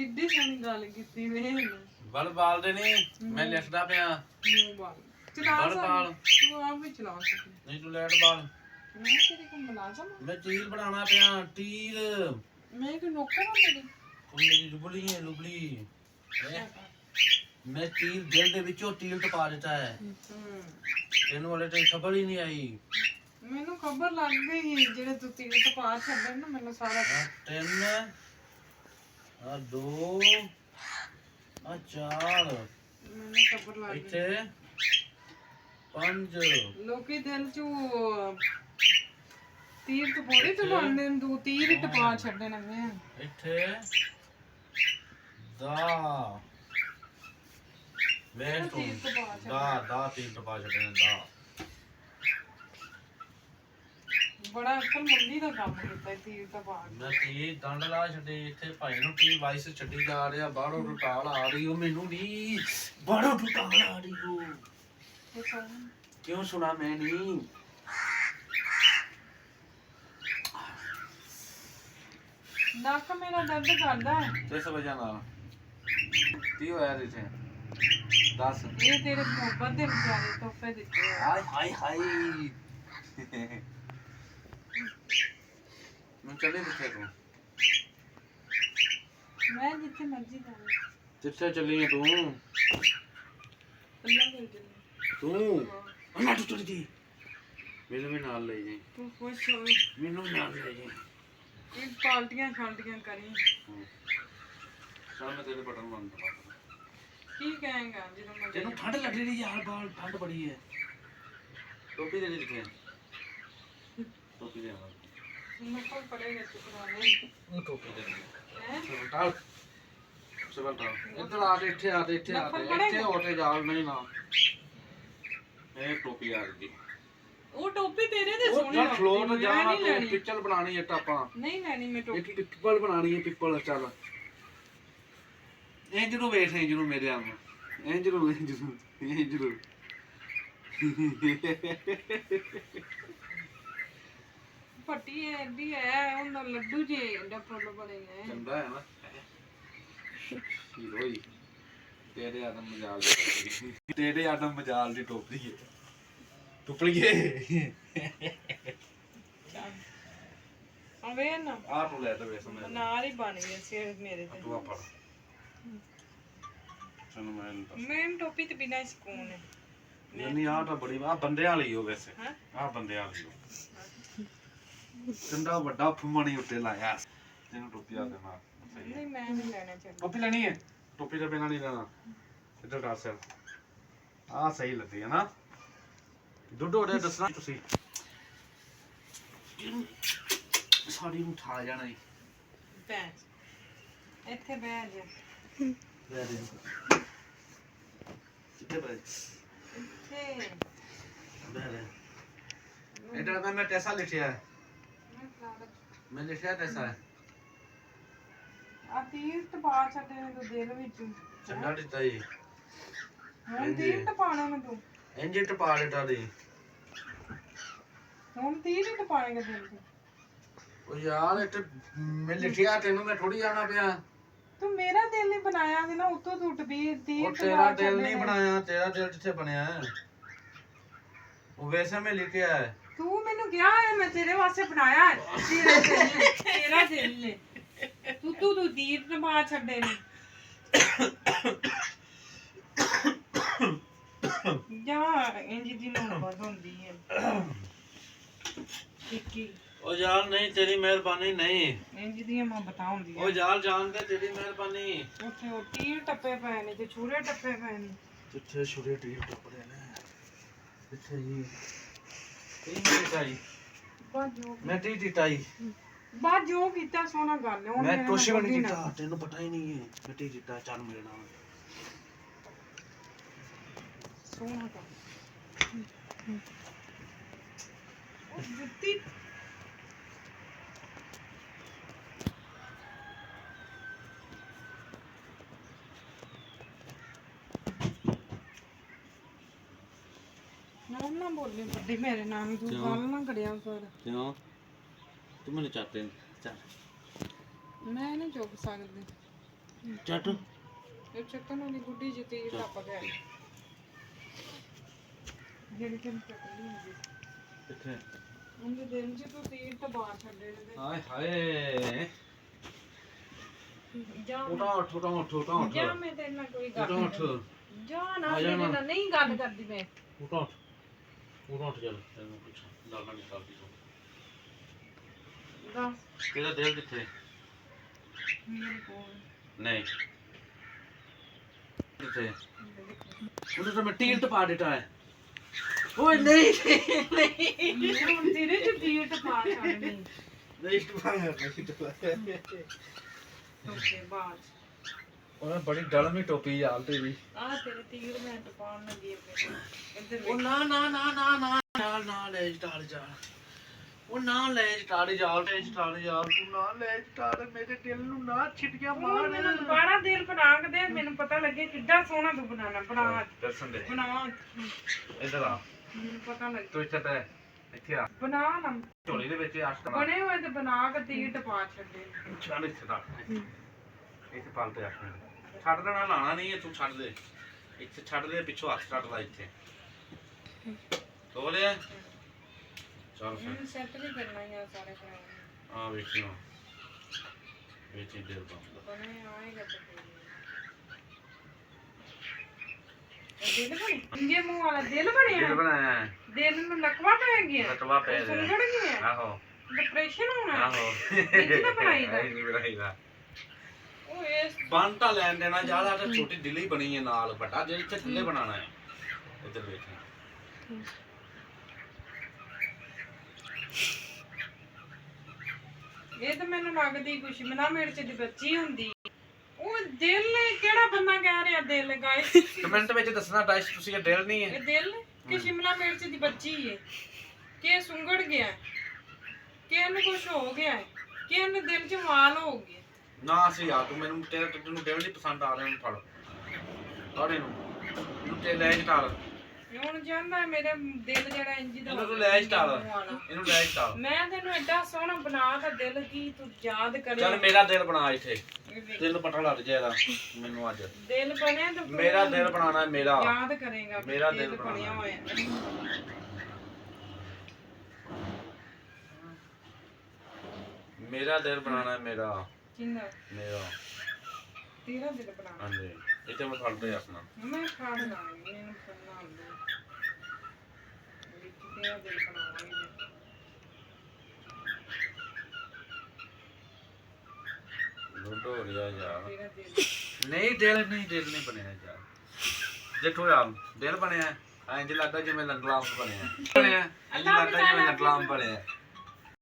ਕਿੱਡੀ ਸੋਹਣੀ ਗੱਲ ਕੀਤੀ ਵੇਖ ਬਲ ਬਾਲਦੇ ਨਹੀਂ ਮੈਂ ਲਿਖਦਾ ਪਿਆ ਮੂੰਹ ਬਾਲ ਚਲਾ ਬਲ ਬਾਲ ਤੂੰ ਆਪ ਵੀ ਚਲਾ ਸਕਦੀ ਨਹੀਂ ਤੂੰ ਲੈਟ ਬਾਲ ਮੈਂ ਤੇਰੇ ਕੋਲ ਮੁਲਾਜ਼ਮ ਹਾਂ? ਮੈਂ ਤੀਰ ਬਣਾਉਣਾ ਪਿਆ ਤੀਰ ਮੈਂ ਕਿ ਨੌਕਰ ਹਾਂ ਤੇਰੀ ਤੂੰ ਮੇਰੀ ਲੁਬਲੀ ਹੈ ਲੁਬਲੀ ਮੈਂ ਤੀਰ ਦਿਲ ਦੇ ਵਿੱਚੋਂ ਤੀਰ ਟਪਾ ਦਿੱਤਾ ਹੈ ਤੈਨੂੰ ਵਾਲੇ ਤੇ ਖਬਰ ਹੀ ਨਹੀਂ ਆਈ ਮੈਨੂੰ ਖਬਰ ਲੱਗ ਗਈ ਜਿਹੜੇ ਤੂੰ ਤੀਰ ਟਪਾ ਛੱਡਣ ਨਾ ਮੈਨੂੰ ਸਾਰਾ ਤਿੰਨ ਆ ਦੋ ਆ ਚਾਰ ਮੈਨੂੰ ਖਬਰ ਲੱਗ ਗਈ ਇੱਥੇ ਪੰਜ ਲੋਕੀ ਦਿਲ ਚ ਤੀਰ ਟਪਾਉਣੇ ਟਪਾਉਂਦੇ ਨੇ ਤੂੰ ਤੀਰ ਹੀ ਟਪਾ ਛੱਡਣ ਮੈਂ ਇੱਥੇ ਦਾ ਵੇਖ ਤੂੰ ਦਾ ਤੀਰ ਟਪਾ ਛੱਡਣੇ ਦਾ ਬੜਾ ਅਕਲ ਮੰਦੀ ਦਾ ਕੰਮ ਕੀਤਾ ਤੀਰ ਟਪਾ ਮੈਂ ਤੀਰ ਦੰਡ ਲਾ ਛੱਡੇ ਇੱਥੇ ਭਾਈ ਨੂੰ ਟੀ ਵਾਈਸ ਛੱਡੀ ਜਾ ਰਿਹਾ ਬਾਹਰੋਂ ਟੁਟਾਲ ਆ ਰਹੀ ਉਹ ਮੈਨੂੰ ਨਹੀਂ ਬਾਹਰੋਂ ਟੁਟਾਲ ਆ ਰਹੀ ਉਹ ਕਿਉਂ ਸੁਣਾ ਮੈਂ ਨਹੀਂ ਨੱਕ ਮੇਰਾ ਦਰਦ ਕਰਦਾ ਹੈ ਕਿਸ ਵਜ੍ਹਾ ਨਾਲ ਕੀ ਹੋਇਆ ਇੱਥੇ ਦੱਸ ਇਹ ਤੇਰੇ ਮੁਹੱਬਤ ਦੇ ਵਿਚਾਰੇ ਤੋਹਫੇ ਦਿੱਤੇ ਆ ਹਾਏ ਹਾਏ ਹਾਏ ਮੈਂ ਚੱਲੇ ਕਿੱਥੇ ਤੂੰ ਮੈਂ ਜਿੱਥੇ ਮਰਜ਼ੀ ਜਾਵਾਂ ਕਿੱਥੇ ਚੱਲੀ ਹੈ ਤੂੰ ਅੱਲਾ ਕੋਲ ਚੱਲੀ ਤੂੰ ਅੰਨਾ ਟੁੱਟ ਗਈ ਮੈਨੂੰ ਵੀ ਨਾਲ ਲੈ ਜੀ ਤੂੰ ਖੁਸ਼ ਹੋ ਮੈਨੂੰ ਵੀ ਨਾਲ ਲੈ ਜੀ ਇਹ ਪਾਲਟੀਆਂ ਛਾਲਟੀਆਂ ਕਰੀ ਚੱਲ ਮੈਂ ਤੇਰੇ ਬਟਨ ਬੰਦ ਕਰਾ ਕੀ ਕਹੇਗਾ ਜਦੋਂ ਮੈਂ ਤੈਨੂੰ ਠੰਡ ਲੱਗ ਰਹੀ ਯਾਰ ਬਾਲ ਠੰਡ ਬੜੀ ਹੈ ਟੋਪੀ ਦੇ ਦੇ ਕਿੱਥੇ ਟੋਪੀ ਦੇ ਆ ਨਕਲ ਪੜੇਗਾ ਚੁਕਰਾਨੇ ਉਹ ਟੋਪੀ ਦੇ ਹੈ ਟਾਲ ਸਵਾਲ ਟਾਲ ਇੱਧਰ ਆ ਤੇ ਇੱਥੇ ਆ ਤੇ ਇੱਥੇ ਆ ਤੇ ਇੱਥੇ ਹੋ ਤੇ ਜਾਲ ਨਹੀਂ ਨਾ ਇਹ ਟੋਪੀ ਆ ਗਈ ਉਹ ਟੋਪੀ ਤੇਰੇ ਤੇ ਸੋਹਣੀ ਉਹ ਫਲੋਰ ਲੱਗਦੀ ਜਾਣਾ ਨਹੀਂ ਤੂੰ ਲੈਣੀ ਪਿੱਚਲ ਬਣਾਣੀ ਹੈ ਆਪਾਂ ਨਹੀਂ ਲੈਣੀ ਮੈਂ ਇੱਕ ਟੋਪੀ ਪਿੱਪਲ ਬਣਾਣੀ ਹੈ ਪਿੱਪਲ ਚੱਲ ਇਹ ਜਰੂਰ ਵੇਖ ਇਹ ਜਰੂਰ ਮੇਰੇ ਆਮ ਇਹ ਜਰੂਰ ਫੱਟੀ ਐਡੀ ਹੈ ਉਹਨਾਂ ਲੱਡੂ ਜੇ ਐਡਾ ਫੁੱਲ ਬਣੇ ਨੇ ਚੰਦਾ ਹੈ ਨਾ ਹੀਰੋਈ ਤੇਰੇ ਆਦਮ ਮਜਾਲ ਦੀ ਟੋਪੀ ਹੈ ਟੁਪਲੀਏ ਅਵੇ ਨਾ ਆ ਤੂੰ ਲੈ ਤੇ ਵੇਸ ਮੈਂ ਨਾਲ ਹੀ ਬਣ ਗਏ ਸੀ ਮੇਰੇ ਤੇ ਤੂੰ ਆ ਫੜ ਚਲੋ ਮੈਂ ਟੋਪੀ ਤੇ ਬਿਨਾਂ ਸਕੂਨ ਹੈ ਨਹੀਂ ਆ ਤਾਂ ਬੜੀ ਆ ਬੰਦਿਆਂ ਵਾਲੀ ਹੋ ਵੈਸੇ ਹਾਂ ਆ ਬੰਦਿਆਂ ਵਾਲੀ ਹੋ ਕੰਡਾ ਵੱਡਾ ਫੁੰਮਣੀ ਉੱਤੇ ਲਾਇਆ ਤੈਨੂੰ ਟੋਪੀ ਆ ਦੇਣਾ ਨਹੀਂ ਮੈਂ ਨਹੀਂ ਲੈਣਾ ਚਾਹੁੰਦੀ ਟੋਪੀ ਲੈਣੀ ਹੈ ਟੋਪੀ ਦਾ ਬਿਨਾਂ ਨਹੀਂ ਲੈਣਾ ਇੱਧਰ ਦੱਸ ਆ ਸਹੀ ਲੱਗੀ ਹੈ ਨਾ ਦੁੱਧ ਉਹਦੇ ਦੱਸਣਾ ਤੁਸੀਂ ਸਾਡੀ ਨੂੰ ਠਾ ਜਾਣਾ ਜੀ ਬੈਠ ਇੱਥੇ ਬੈਠ ਜਾ ਲੈ ਦੇ ਕਿੱਥੇ ਬੈ ਇੱਥੇ ਲੈ ਲੈ ਇਹਦਾ ਤਾਂ ਮੈਂ ਟੈਸਾ ਲਿਖਿਆ ਹੈ ਮੈਂ ਫਲਾਵਰ ਮੈਂ ਲਿਖਿਆ ਟੈਸਾ ਹੈ ਆ ਤੀਰ ਟਪਾ ਛੱਡੇ ਨੇ ਤੂੰ ਦਿਲ ਵਿੱਚ ਚੰਗਾ ਦਿੱਤਾ ਜੀ ਹੁਣ ਤੀਰ ਟਪਾਣਾ ਮੈਂ ਤੂੰ ਇੰਜ ਟਪਾ ਦਿੱਤਾ ਦੀ ਹੁਣ ਤੀਰ ਹੀ ਟਪਾਏਗਾ ਦਿਲ ਚ ਉਹ ਯਾਰ ਇੱਥੇ ਮੈਂ ਲਿਖਿਆ ਤੈਨੂੰ ਮੈਂ ਥੋੜੀ ਜਾਣਾ ਪਿਆ ਤੂੰ ਮੇਰਾ ਦਿਲ ਨਹੀਂ ਬਣਾਇਆ ਸੀ ਨਾ ਉੱਤੋਂ ਟੁੱਟ ਵੀ ਤੀਰ ਉਹ ਤੇਰਾ ਦਿਲ ਨਹੀਂ ਬਣਾਇਆ ਤੇਰਾ ਦਿਲ ਜਿੱਥੇ ਬਣਿਆ ਹੈ ਉਹ ਵੈਸੇ ਮੈਂ ਲਿਖਿਆ ਹੈ ਤੂੰ ਮੈਨੂੰ ਕਿਹਾ ਹੈ ਮੈਂ ਤੇਰੇ ਵਾਸਤੇ ਬਣਾਇਆ ਹੈ ਤੇਰਾ ਦਿਲ ਨੇ ਤੂੰ ਤੀਰ ਟਪਾ ਛੱਡੇ ਨੇ ਜਾ ਇੰਜ ਦੀ ਮੁਹੱਬਤ ਹੁੰਦੀ ਹੈ ਟਿੱਕੀ ਉਹ ਯਾਰ ਨਹੀਂ ਤੇਰੀ ਮਿਹਰਬਾਨੀ ਨਹੀਂ ਇੰਜ ਦੀਆਂ ਮੁਹੱਬਤਾਂ ਹੁੰਦੀਆਂ ਉਹ ਯਾਰ ਜਾਣਦੇ ਤੇਰੀ ਮਿਹਰਬਾਨੀ ਉੱਥੇ ਉਹ ਤੀਰ ਟੱਪੇ ਪਏ ਨੇ ਤੇ ਛੁਰੇ ਟੱਪੇ ਪਏ ਨੇ ਕਿੱਥੇ ਛੁਰੇ ਟੀਰ ਟੱਪਦੇ ਨੇ ਕਿੱਥੇ ਜੀ ਇਹ ਮੇਰੀ ਟਾਈ ਮੈਂ ਟੀ ਟਾਈ ਬਾਅਦ ਜੋ ਕੀਤਾ ਸੋਹਣਾ ਗੱਲ ਹੈ ਮੈਂ ਕੁਛ ਵੀ ਨਹੀਂ ਕੀਤਾ ਤੈਨੂੰ ਪਤਾ ਹੀ ਨਹੀਂ ਹੈ ਮੈਂ ਟੀ ਦਿੱਤਾ ਚੱਲ ਮੇਰੇ ਨਾਲ ਸੋਹਣਾ ਕੰਮ ਉਹ ਜੁੱਤੀ ਨਾ ਬੋਲੇ ਵੱਡੇ ਮੇਰੇ ਨਾਮ ਤੂੰ ਗੱਲ ਨਾ ਕਰਿਆ ਕਰ ਕਿਉਂ ਤੂੰ ਮੈਨੂੰ ਚਾਹਤੇ ਚੱਲ ਮੈਂ ਨਹੀਂ ਚੁੱਕ ਸਕਦੀ ਚੱਟ ਇਹ ਚੱਕਣ ਵਾਲੀ ਗੁੱਡੀ ਜਿੱਤੀ ਟੱਪ ਗਿਆ ਜਿਹੜੀ ਤੈਨੂੰ ਚੱਕਣੀ ਹੁੰਦੀ ਕਿੱਥੇ ਉਹਦੇ ਦਿਲ 'ਚ ਤੂੰ ਤੀਰ ਤਾਂ ਬਾਹਰ ਛੱਡੇ ਦੇ ਹਾਏ ਹਾਏ ਜਾ ਉਠਾ ਉੱਠ ਉਠਾ ਉੱਠ ਉਠਾ ਉੱਠ ਜਾ ਮੈਂ ਤੇਰੇ ਨਾਲ ਕੋਈ ਉਠਾ ਗੱਲ ਉੱਠ ਨਹੀਂ ਜਾ ਨਾ ਆ ਜਾ ਤੇਰੇ ਨਾ। ਨਾਲ ਨਹੀਂ ਗੱਲ ਕਰਦੀ ਮੈਂ ਉਠਾ ਉੱਠ ਉਠਾ ਉੱਠ ਚੱਲ ਤੈਨੂੰ ਕੁਛ ਲਾਗਾ ਨਹੀਂ ਕਰਦੀ ਤੂੰ ਦੱਸ ਕਿਹਦਾ ਦਿਲ ਕਿੱਥੇ ਮੇਰੇ ਕੋਲ ਨਹੀਂ ਕਿੱਥੇ ਉਹਨੇ ਤਾਂ ਮੈਂ ਟੀਲ ਟਪਾ ਦਿੱਤਾ ਹੈ ਓਏ ਨਹੀਂ ਨਹੀਂ ਹੁਣ ਤੇਰੇ 'ਚ ਤੀਰ ਤਾਂ ਪਾ ਛੱਡਣੀ ਨਹੀਂ ਟਪਾ ਨਹੀਂ ਟਪਾ ਓਕੇ ਬਾਅਦ ਉਹਨੇ ਬੜੀ ਡਲਮੀ ਟੋਪੀ ਯਾਰ ਤੇਰੀ ਆ ਤੇਰੇ ਤੀਰ ਮੈਂ ਟਪਾਉਣ ਲੱਗੀ ਆਪਣੇ ਇੱਧਰ ਉਹ ਵੇਖ ਨਾ ਨਾ ਨਾ ਨਾ ਨਾ ਨਾਲ ਨਾ ਲੈ ਸਟਾਰ ਜਾ ਉਹ ਨਾ ਲੈ ਸਟਾਰ ਜਾ ਲੈ ਸਟਾਰ ਜਾ ਤੂੰ ਨਾ ਲੈ ਸਟਾਰ ਮੇਰੇ ਦਿਲ ਨੂੰ ਨਾ ਛਿਟਕਿਆ ਉਹ ਮਾਰ ਮੈਨੂੰ ਦੁਬਾਰਾ ਦਿਲ ਬਣਾ ਕੇ ਦੇ ਮੈਨੂੰ ਪਤਾ ਲੱਗੇ ਕਿੱਡਾ ਸੋਹਣਾ ਤੂੰ ਬਣਾਣਾ ਬਣਾ ਦਰਸ਼ਨ ਦੇ ਬਣਾ ਇੱਧਰ ਆ ਮੈਨੂੰ ਪਤਾ ਲੱਗੇ ਤੂੰ ਇੱਥੇ ਬੈ ਇੱਥੇ ਆ ਬਣਾ ਨਾ ਝੋਲੀ ਦੇ ਵਿੱਚ ਅਸ਼ਟ ਬਣੇ ਹੋਏ ਤੇ ਬਣਾ ਕੇ ਤੀਰ ਟਪਾ ਛੱਡੇ ਛੱਡ ਇੱਥੇ ਤੱਕ ਇੱਥੇ ਪਲ ਤੇ ਅਸ਼ਟ ਛੱਡ ਦੇਣਾ ਲਾਣਾ ਨਹੀਂ ਹੈ ਤੂੰ ਛੱਡ ਦੇ ਇੱਥੇ ਛੱਡ ਦੇ ਪਿੱਛੋਂ ਹੱਥ ਛੱਡ ਲੈ ਇੱਥੇ ਤੋਲਿਆ ਚੱਲ ਫਿਰ ਇਹਨੂੰ ਸੈੱਟ ਨਹੀਂ ਕਰਨਾ ਯਾਰ ਸਾਰੇ ਭਰਾਵਾਂ ਆ ਵੇਖਿਓ ਵਿੱਚ ਹੀ ਦਿਲ ਬੰਦ ਬਣੇ ਆਏਗਾ ਤਾਂ ਫਿਰ ਦਿਲ ਬਣੇ ਇੰਗੇ ਮੂੰਹ ਵਾਲਾ ਦਿਲ ਬਣਿਆ ਦਿਲ ਬਣਾਇਆ ਹੈ। ਦਿਲ ਨੂੰ ਲਕਵਾ ਪੈ ਗਿਆ ਲਕਵਾ ਪੈ ਗਿਆ। ਸੁੰਗੜ ਗਿਆ ਆਹੋ ਡਿਪਰੈਸ਼ਨ ਹੋਣਾ ਆਹੋ ਇੰਜ ਨਾ ਬਣਾਈਦਾ ਇਹ ਨਹੀਂ ਬਣਾਈਦਾ ਉਹ ਇਸ ਬੰਟਾ ਲੈਣ ਦੇਣਾ ਜ਼ਿਆਦਾ ਤਾਂ ਛੋਟੀ ਦਿਲੀ ਬਣੀ ਹੈ ਨਾਲ ਵੱਡਾ ਜੇ ਇੱਥੇ ਥੱਲੇ ਬਣਾਉਣਾ ਹੈ ਇੱਧਰ ਵੇਖੀ ਇਹ ਤਾਂ ਮੈਨੂੰ ਲੱਗਦੀ ਕੁਛ ਮਨਾ ਮਿਰਚ ਦੀ ਬੱਚੀ ਹੁੰਦੀ ਉਹ ਦਿਲ ਕਿਹੜਾ ਬੰਦਾ ਕਹਿ ਰਿਹਾ ਦਿਲ ਗਾਇਸ ਕਮੈਂਟ ਵਿੱਚ ਦੱਸਣਾ ਡਾਇਸ ਤੁਸੀਂ ਇਹ ਦਿਲ ਨਹੀਂ ਹੈ ਇਹ ਦਿਲ ਕਿ ਸ਼ਿਮਲਾ ਮਿਰਚ ਦੀ ਬੱਚੀ ਹੈ ਕਿ ਇਹ ਸੁੰਗੜ ਗਿਆ ਹੈ, ਕਿ ਇਹਨੂੰ ਕੁਛ ਹੋ ਗਿਆ ਹੈ, ਕਿ ਇਹਨੇ ਦਿਲ 'ਚ ਵਾਲ ਹੋ ਗਏ ਨਾ ਸੀ ਯਾਰ ਤੂੰ ਮੈਨੂੰ ਤੈਨੂੰ ਦਿਲ ਨਹੀਂ ਪਸੰਦ ਆ ਰਿਹਾ ਨੂੰ ਫੜ ਫੜ ਇਹਨੂੰ ਤੇ ਲੈ ਸਟਾਰ ਇਹ ਹੁਣ ਜਾਂਦਾ ਹੈ ਮੇਰੇ ਦਿਲ ਜਿਹੜਾ ਇੰਜ ਦਾ ਇਹਨੂੰ ਤੂੰ ਲੈ ਸਟਾਰ ਇਹਨੂੰ ਲੈ ਸਟਾਰ ਮੈਂ ਤੈਨੂੰ ਐਡਾ ਸੋਹਣਾ ਬਣਾ ਤਾ ਦਿਲ ਕੀ ਤੂੰ ਯਾਦ ਕਰੇ ਚੱਲ ਮੇਰਾ ਦਿਲ ਬਣਾ ਇੱਥੇ ਦਿਲ ਪਤਾ ਲੱਗ ਜਾਏਗਾ ਮੈਨੂੰ ਅੱਜ ਦਿਲ ਬਣਿਆ ਤਾਂ ਮੇਰਾ ਦਿਲ ਬਣਾਉਣਾ ਹੈ ਮੇਰਾ ਯਾਦ ਕਰੇਗਾ ਵੀ ਮੇਰਾ ਦਿਲ ਬਣਿਆ ਹੋਇਆ ਹੈ। ਮੇਰਾ ਦਿਲ ਬਣਾਉਣਾ ਹੈ ਮੇਰਾ ਕਿੰਨਾ ਮੇਰਾ ਤੇਰਾ ਦਿਲ ਬਣਾਉਣਾ ਹਾਂਜੀ ਇੱਥੇ ਮੈਂ ਫੜ ਦੇ ਆਪਣਾ ਮੈਂ ਖਾਣ ਲਾਂਗੀ ਮੈਨੂੰ ਪੜਨਾ ਆਉਂਦਾ ਵਿੱਚ ਤੇਰਾ ਦਿਲ ਬਣਾਵਾਂਗੀ ਲੁੱਟੋ ਹੋ ਰਿਹਾ ਯਾਰ ਤੇਰਾ ਦਿਲ ਨਹੀਂ ਦਿਲ ਨਹੀਂ ਬਣਿਆ ਯਾਰ ਦੇਖੋ ਯਾਰ ਦਿਲ ਬਣਿਆ ਇੰਜ ਲੱਗਦਾ ਜਿਵੇਂ ਲੰਗਲਾਮ ਬਣਿਆ ਇੰਜ ਲੱਗਦਾ ਜਿਵੇਂ ਲੰਗਲਾਮ ਬਣਿਆ